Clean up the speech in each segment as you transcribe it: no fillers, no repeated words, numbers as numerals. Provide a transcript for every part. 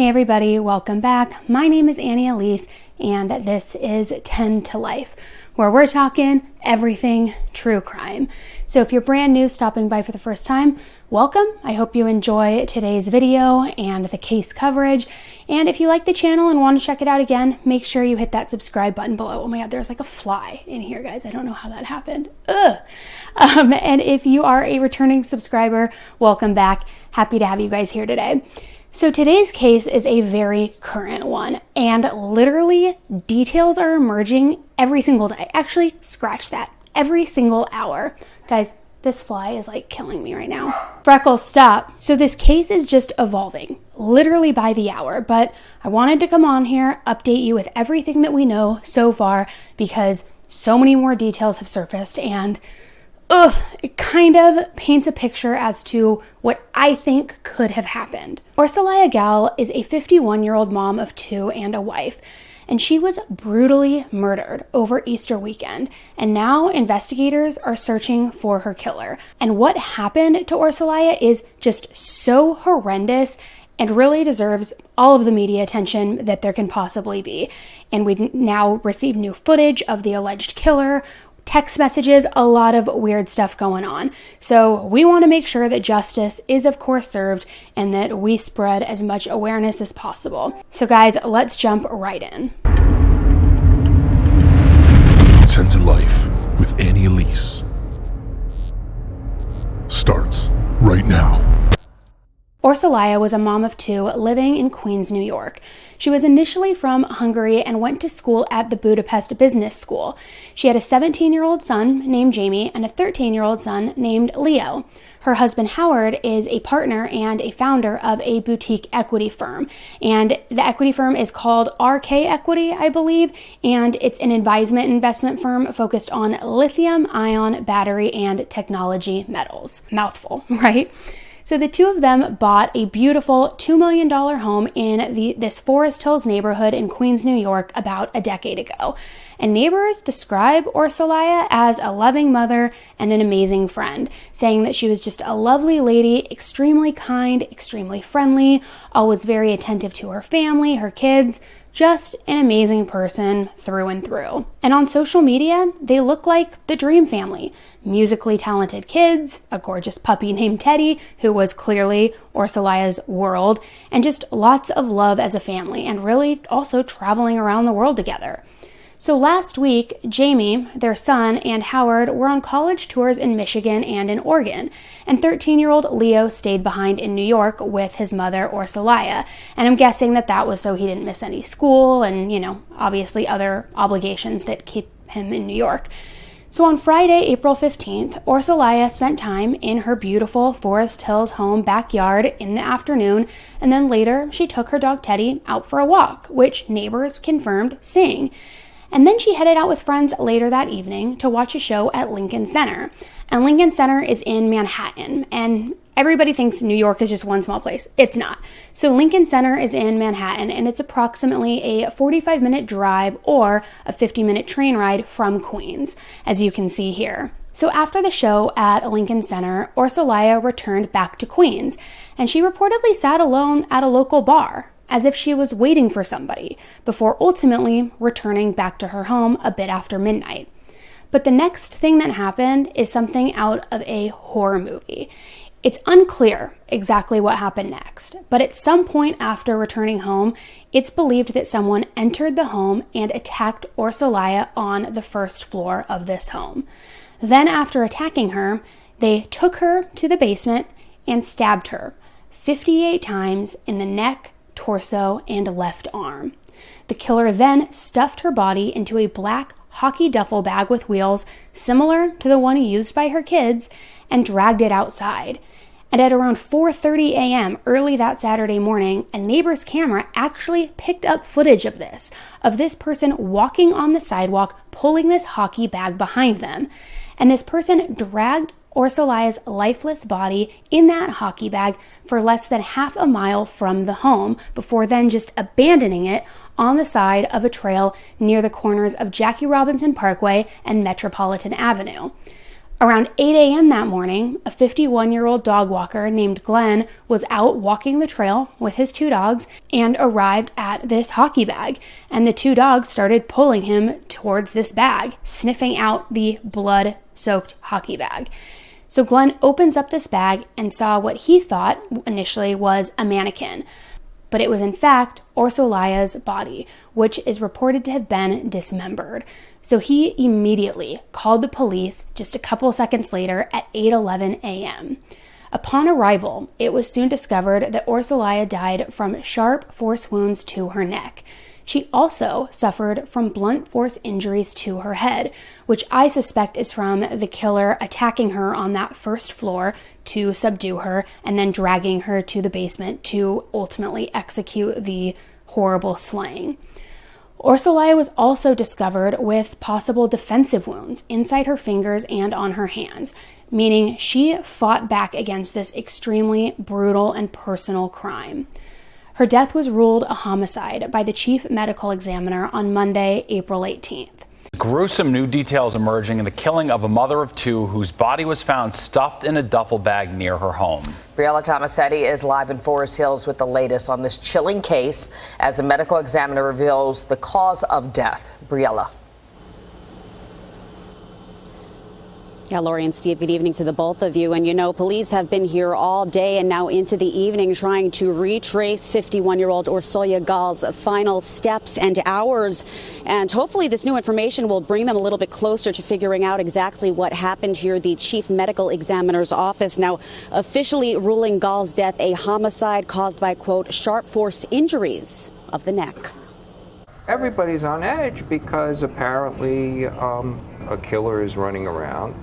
Hey everybody, welcome back. My name is Elise, and this is 10 to Life, where we're talking everything true crime. So if you're brand new, stopping by for the first time, welcome. I hope you enjoy today's video and the case coverage. And if you like the channel and want to check it out again, make sure you hit that subscribe button below. Oh my God, there's like a fly in here, guys. I don't know how that happened. And if you are a returning subscriber, welcome back. Happy to have you guys here today. So today's case is a very current one, and literally details are emerging every single day. Actually, scratch that. Every single hour. Guys, this fly is like killing me right now. Freckles, stop. So this case is just evolving, literally by the hour, but I wanted to come on here, update you with everything that we know so far, because so many more details have surfaced, and it kind of paints a picture as to what I think could have happened. Orsolya Gaal is a 51-year-old mom of two and a wife, and she was brutally murdered over Easter weekend, and now investigators are searching for her killer. And what happened to Orsolya is just so horrendous and really deserves all of the media attention that there can possibly be. And we now receive new footage of the alleged killer, text messages, a lot of weird stuff going on. So we want to make sure that justice is of course served and that we spread as much awareness as possible. So guys, let's jump right in. 10 to Life with Elise starts right now. Orsolya was a mom of two living in Queens, New York. She was initially from Hungary and went to school at the Budapest Business School. She had a 17-year-old son named Jamie and a 13-year-old son named Leo. Her husband Howard is a partner and a founder of a boutique equity firm. And the equity firm is called RK Equity, I believe, and it's an advisement investment firm focused on lithium-ion battery and technology metals. Mouthful, right? So the two of them bought a beautiful $2 million home in this Forest Hills neighborhood in Queens, New York about a decade ago. And neighbors describe Orsolya as a loving mother and an amazing friend, saying that she was just a lovely lady, extremely kind, extremely friendly, always very attentive to her family, her kids, just an amazing person through and through. And on social media, they look like the dream family. Musically talented kids, a gorgeous puppy named Teddy, who was clearly Orsolya's world, and just lots of love as a family, and really also traveling around the world together. So last week, Jamie, their son, and Howard were on college tours in Michigan and in Oregon, and 13-year-old Leo stayed behind in New York with his mother, Orsolya, and I'm guessing that was so he didn't miss any school and, obviously other obligations that keep him in New York. So on Friday, April 15th, Orsolya spent time in her beautiful Forest Hills home backyard in the afternoon, and then later she took her dog Teddy out for a walk, which neighbors confirmed seeing. And then she headed out with friends later that evening to watch a show at Lincoln Center. And Lincoln Center is in Manhattan, and everybody thinks New York is just one small place. It's not. So Lincoln Center is in Manhattan, and it's approximately a 45-minute drive or a 50-minute train ride from Queens, as you can see here. So after the show at Lincoln Center, Orsolya returned back to Queens, and she reportedly sat alone at a local bar, as if she was waiting for somebody, before ultimately returning back to her home a bit after midnight. But the next thing that happened is something out of a horror movie. It's unclear exactly what happened next, but at some point after returning home, it's believed that someone entered the home and attacked Orsolya on the first floor of this home. Then after attacking her, they took her to the basement and stabbed her 58 times in the neck, torso, and left arm. The killer then stuffed her body into a black hockey duffel bag with wheels, similar to the one used by her kids, and dragged it outside. And at around 4:30 a.m. early that Saturday morning, a neighbor's camera actually picked up footage of this person walking on the sidewalk, pulling this hockey bag behind them. And this person dragged Orsolya's lifeless body in that hockey bag for less than half a mile from the home, before then just abandoning it on the side of a trail near the corners of Jackie Robinson Parkway and Metropolitan Avenue. Around 8 a.m. that morning, a 51-year-old dog walker named Glenn was out walking the trail with his two dogs and arrived at this hockey bag. And the two dogs started pulling him towards this bag, sniffing out the blood-soaked hockey bag. So Glenn opens up this bag and saw what he thought initially was a mannequin. But it was in fact Orsolya's body, which is reported to have been dismembered. So he immediately called the police just a couple seconds later at 8:11 a.m. Upon arrival, it was soon discovered that Orsolya died from sharp force wounds to her neck. She also suffered from blunt force injuries to her head, which I suspect is from the killer attacking her on that first floor to subdue her and then dragging her to the basement to ultimately execute the horrible slaying. Orsolya was also discovered with possible defensive wounds inside her fingers and on her hands, meaning she fought back against this extremely brutal and personal crime. Her death was ruled a homicide by the chief medical examiner on Monday, April 18th. Gruesome new details emerging in the killing of a mother of two whose body was found stuffed in a duffel bag near her home. Briella Tomasetti is live in Forest Hills with the latest on this chilling case as the medical examiner reveals the cause of death. Briella. Yeah, Lori and Steve, good evening to the both of you. And you know, police have been here all day and now into the evening trying to retrace 51-year-old Orsolya Gaal's final steps and hours. And hopefully this new information will bring them a little bit closer to figuring out exactly what happened here. The chief medical examiner's office now officially ruling Gaal's death a homicide caused by, quote, sharp force injuries of the neck. Everybody's on edge because apparently a killer is running around,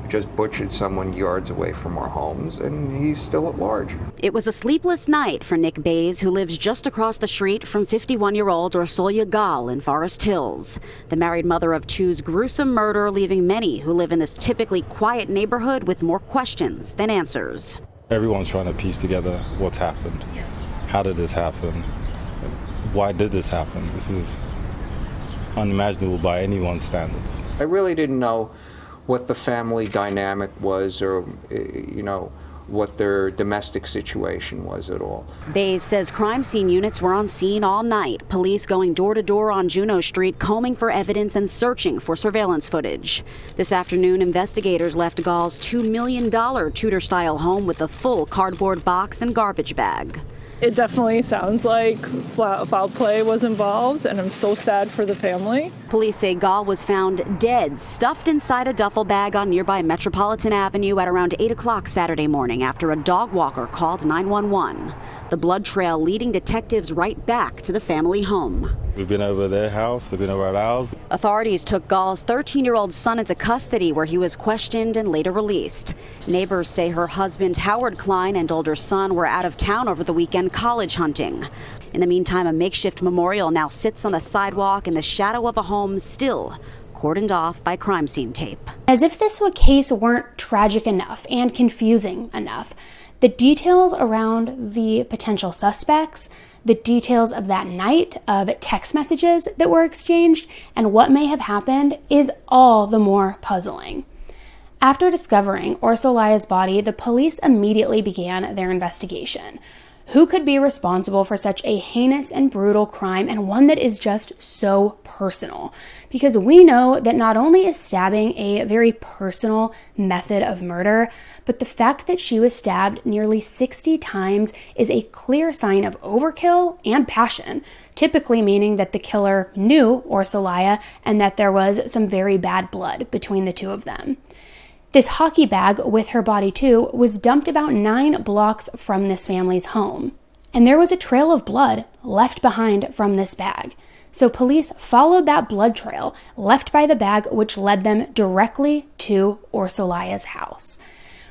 just butchered someone yards away from our homes, and he's still at large. It was a sleepless night for Nick Bays, who lives just across the street from 51-year-old Orsolya Gaal in Forest Hills. The married mother of two's gruesome murder, leaving many who live in this typically quiet neighborhood with more questions than answers. Everyone's trying to piece together what's happened. How did this happen? Why did this happen? This is unimaginable by anyone's standards. I really didn't know what the family dynamic was, or what their domestic situation was at all. Bays says crime scene units were on scene all night, police going door to door on Juneau Street, combing for evidence and searching for surveillance footage. This afternoon, investigators left Gaal's $2 million Tudor-style home with a full cardboard box and garbage bag. It definitely sounds like foul play was involved, and I'm so sad for the family. Police say Gaal was found dead, stuffed inside a duffel bag on nearby Metropolitan Avenue at around 8 o'clock Saturday morning after a dog walker called 911. The blood trail leading detectives right back to the family home. We've been over their house, they've been over at ours. Authorities took Gaal's 13-year-old son into custody, where he was questioned and later released. Neighbors say her husband, Howard Klein, and older son were out of town over the weekend college hunting. In the meantime, a makeshift memorial now sits on the sidewalk in the shadow of a home still cordoned off by crime scene tape. As if this case weren't tragic enough and confusing enough, the details around the potential suspects, the details of that night, of text messages that were exchanged, and what may have happened is all the more puzzling. After discovering Orsolya's body, the police immediately began their investigation. Who could be responsible for such a heinous and brutal crime, and one that is just so personal? Because we know that not only is stabbing a very personal method of murder, but the fact that she was stabbed nearly 60 times is a clear sign of overkill and passion, typically meaning that the killer knew Orsolya and that there was some very bad blood between the two of them. This hockey bag with her body too was dumped about 9 blocks from this family's home. And there was a trail of blood left behind from this bag. So police followed that blood trail left by the bag, which led them directly to Orsolya's house.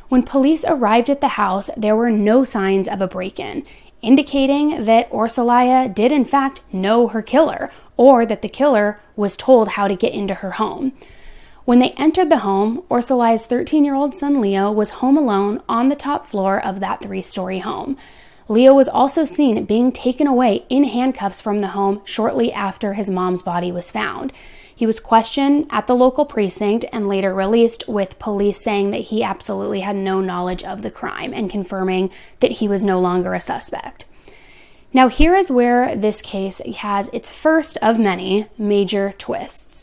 When police arrived at the house, there were no signs of a break-in, indicating that Orsolya did in fact know her killer, or that the killer was told how to get into her home. When they entered the home, Orsolya's 13-year-old son Leo was home alone on the top floor of that 3-story home. Leo was also seen being taken away in handcuffs from the home shortly after his mom's body was found. He was questioned at the local precinct and later released, with police saying that he absolutely had no knowledge of the crime and confirming that he was no longer a suspect. Now, here is where this case has its first of many major twists.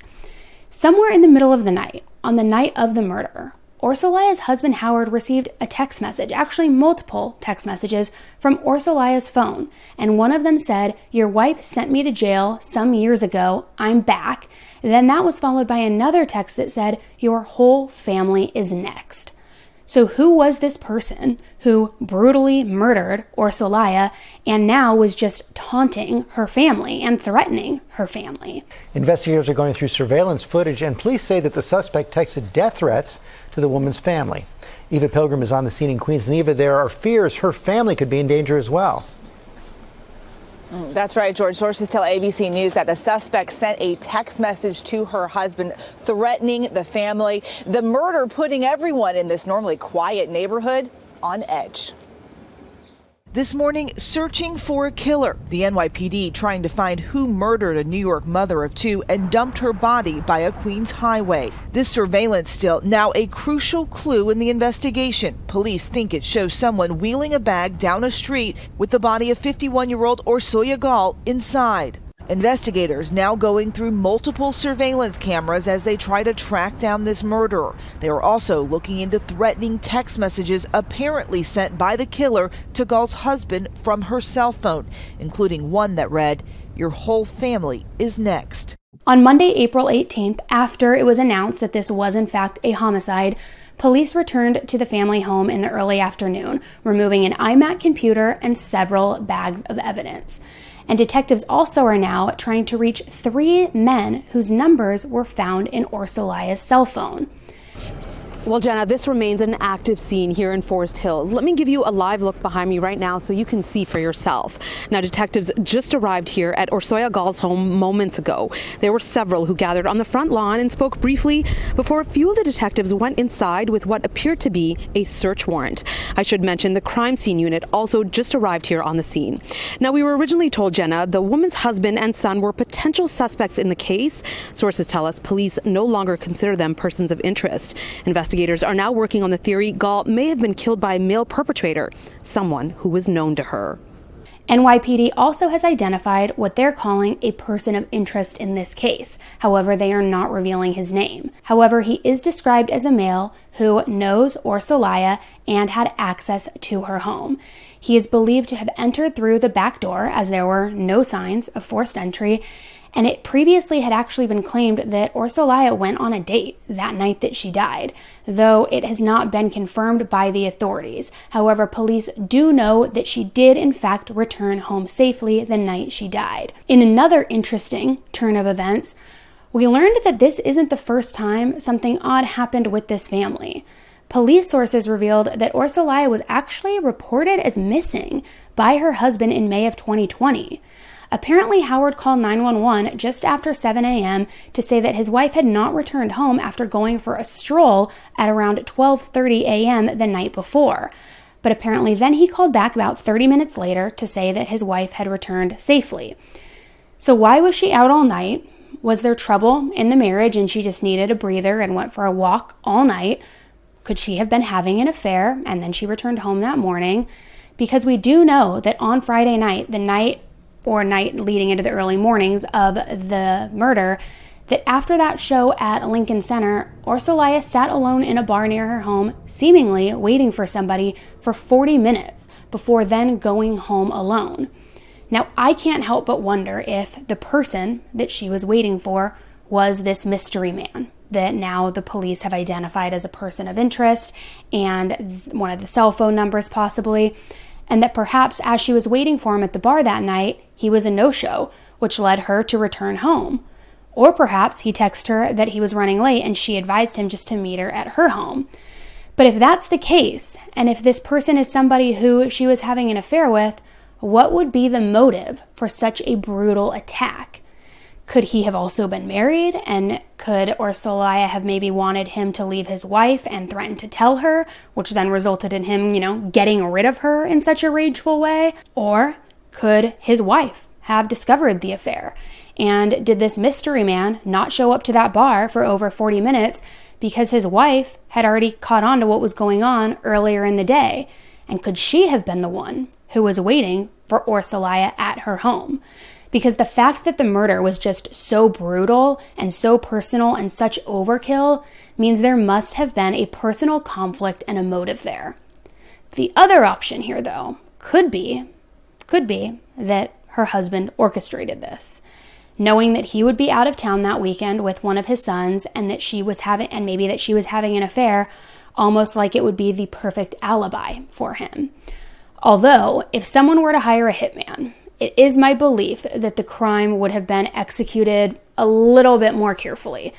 Somewhere in the middle of the night, on the night of the murder, Orsolya's husband Howard received a text message, actually multiple text messages, from Orsolya's phone, and one of them said, "Your wife sent me to jail some years ago, I'm back." Then that was followed by another text that said, "Your whole family is next." So who was this person who brutally murdered Orsolya and now was just taunting her family and threatening her family? Investigators are going through surveillance footage, and police say that the suspect texted death threats to the woman's family. Eva Pilgrim is on the scene in Queens. And Eva, there are fears her family could be in danger as well. That's right, George. Sources tell ABC News that the suspect sent a text message to her husband threatening the family. The murder putting everyone in this normally quiet neighborhood on edge. This morning, searching for a killer. The NYPD trying to find who murdered a New York mother of two and dumped her body by a Queens highway. This surveillance still now a crucial clue in the investigation. Police think it shows someone wheeling a bag down a street with the body of 51-year-old Orsolya Gaal inside. Investigators now going through multiple surveillance cameras as they try to track down this murderer. They are also looking into threatening text messages apparently sent by the killer to Gaal's husband from her cell phone, including one that read, "Your whole family is next." On Monday, April 18th, after it was announced that this was in fact a homicide, police returned to the family home in the early afternoon, removing an iMac computer and several bags of evidence. And detectives also are now trying to reach 3 men whose numbers were found in Orsolya's cell phone. Well, Jenna, this remains an active scene here in Forest Hills. Let me give you a live look behind me right now so you can see for yourself. Now, detectives just arrived here at Orsolya Gaal's home moments ago. There were several who gathered on the front lawn and spoke briefly before a few of the detectives went inside with what appeared to be a search warrant. I should mention the crime scene unit also just arrived here on the scene. Now, we were originally told, Jenna, the woman's husband and son were potential suspects in the case. Sources tell us police no longer consider them persons of interest. Investigators are now working on the theory Gaal may have been killed by a male perpetrator, someone who was known to her. NYPD also has identified what they're calling a person of interest in this case. However, they are not revealing his name. However, he is described as a male who knows Orsolya and had access to her home. He is believed to have entered through the back door, as there were no signs of forced entry, and it previously had actually been claimed that Orsolya went on a date that night that she died, though it has not been confirmed by the authorities. However, police do know that she did in fact return home safely the night she died. In another interesting turn of events, we learned that this isn't the first time something odd happened with this family. Police sources revealed that Orsolya was actually reported as missing by her husband in May of 2020. Apparently, Howard called 911 just after 7 a.m. to say that his wife had not returned home after going for a stroll at around 12:30 a.m. the night before. But apparently then he called back about 30 minutes later to say that his wife had returned safely. So why was she out all night? Was there trouble in the marriage and she just needed a breather and went for a walk all night? Could she have been having an affair and then she returned home that morning? Because we do know that on Friday night, the night leading into the early mornings of the murder, that after that show at Lincoln Center, Orsolya sat alone in a bar near her home, seemingly waiting for somebody for 40 minutes before then going home alone. Now, I can't help but wonder if the person that she was waiting for was this mystery man that now the police have identified as a person of interest and one of the cell phone numbers possibly, and that perhaps as she was waiting for him at the bar that night, he was a no-show, which led her to return home. Or perhaps he texted her that he was running late and she advised him just to meet her at her home. But if that's the case, and if this person is somebody who she was having an affair with, what would be the motive for such a brutal attack? Could he have also been married, and could Orsolya have maybe wanted him to leave his wife and threatened to tell her, which then resulted in him, getting rid of her in such a rageful way? Or could his wife have discovered the affair And did this mystery man not show up to that bar for over 40 minutes because his wife had already caught on to what was going on earlier in the day? And could she have been the one who was waiting for Orsolya at her home? Because the fact that the murder was just so brutal and so personal and such overkill means there must have been a personal conflict and a motive there. The other option here, though, could be that her husband orchestrated this, knowing that he would be out of town that weekend with one of his sons and that she was having an affair, almost like it would be the perfect alibi for him. Although, if someone were to hire a hitman, it is my belief that the crime would have been executed a little bit more carefully,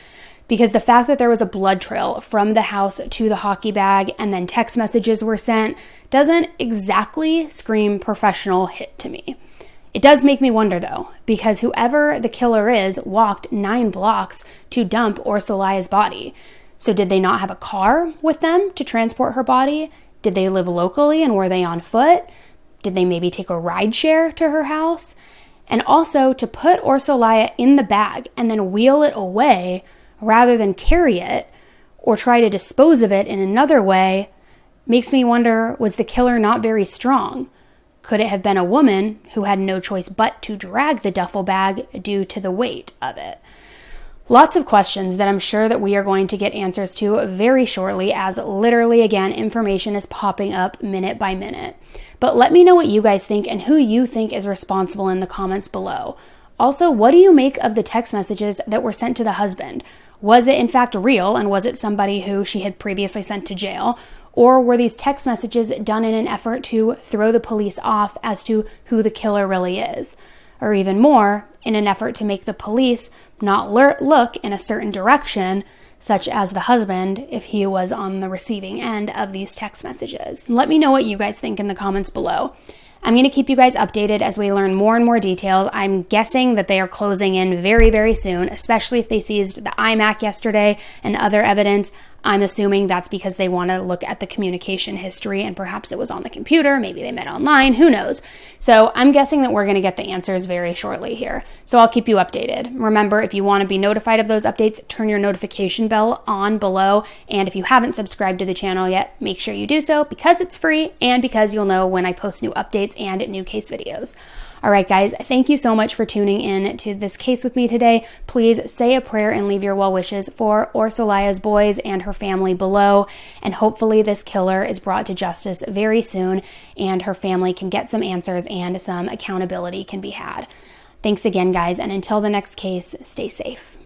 because the fact that there was a blood trail from the house to the hockey bag and then text messages were sent doesn't exactly scream professional hit to me. It does make me wonder, though, because whoever the killer is walked 9 blocks to dump Orsolya's body. So did they not have a car with them to transport her body? Did they live locally and were they on foot? Did they maybe take a ride share to her house? And also, to put Orsolya in the bag and then wheel it away rather than carry it or try to dispose of it in another way makes me wonder, was the killer not very strong? Could it have been a woman who had no choice but to drag the duffel bag due to the weight of it? Lots of questions that I'm sure that we are going to get answers to very shortly, as literally, again, information is popping up minute by minute. But let me know what you guys think and who you think is responsible in the comments below. Also, what do you make of the text messages that were sent to the husband? Was it in fact real, and was it somebody who she had previously sent to jail? Or were these text messages done in an effort to throw the police off as to who the killer really is? Or even more, in an effort to make the police not look in a certain direction, such as the husband, if he was on the receiving end of these text messages. Let me know what you guys think in the comments below. I'm going to keep you guys updated as we learn more and more details. I'm guessing that they are closing in very, very soon, especially if they seized the iMac yesterday and other evidence. I'm assuming that's because they want to look at the communication history and perhaps it was on the computer, maybe they met online, who knows. So I'm guessing that we're going to get the answers very shortly here. So I'll keep you updated. Remember, if you want to be notified of those updates, turn your notification bell on below. And if you haven't subscribed to the channel yet, make sure you do so because it's free and because you'll know when I post new updates and new case videos. All right, guys, thank you so much for tuning in to this case with me today. Please say a prayer and leave your well wishes for Orsolya's boys and her family below. And hopefully this killer is brought to justice very soon and her family can get some answers and some accountability can be had. Thanks again, guys. And until the next case, stay safe.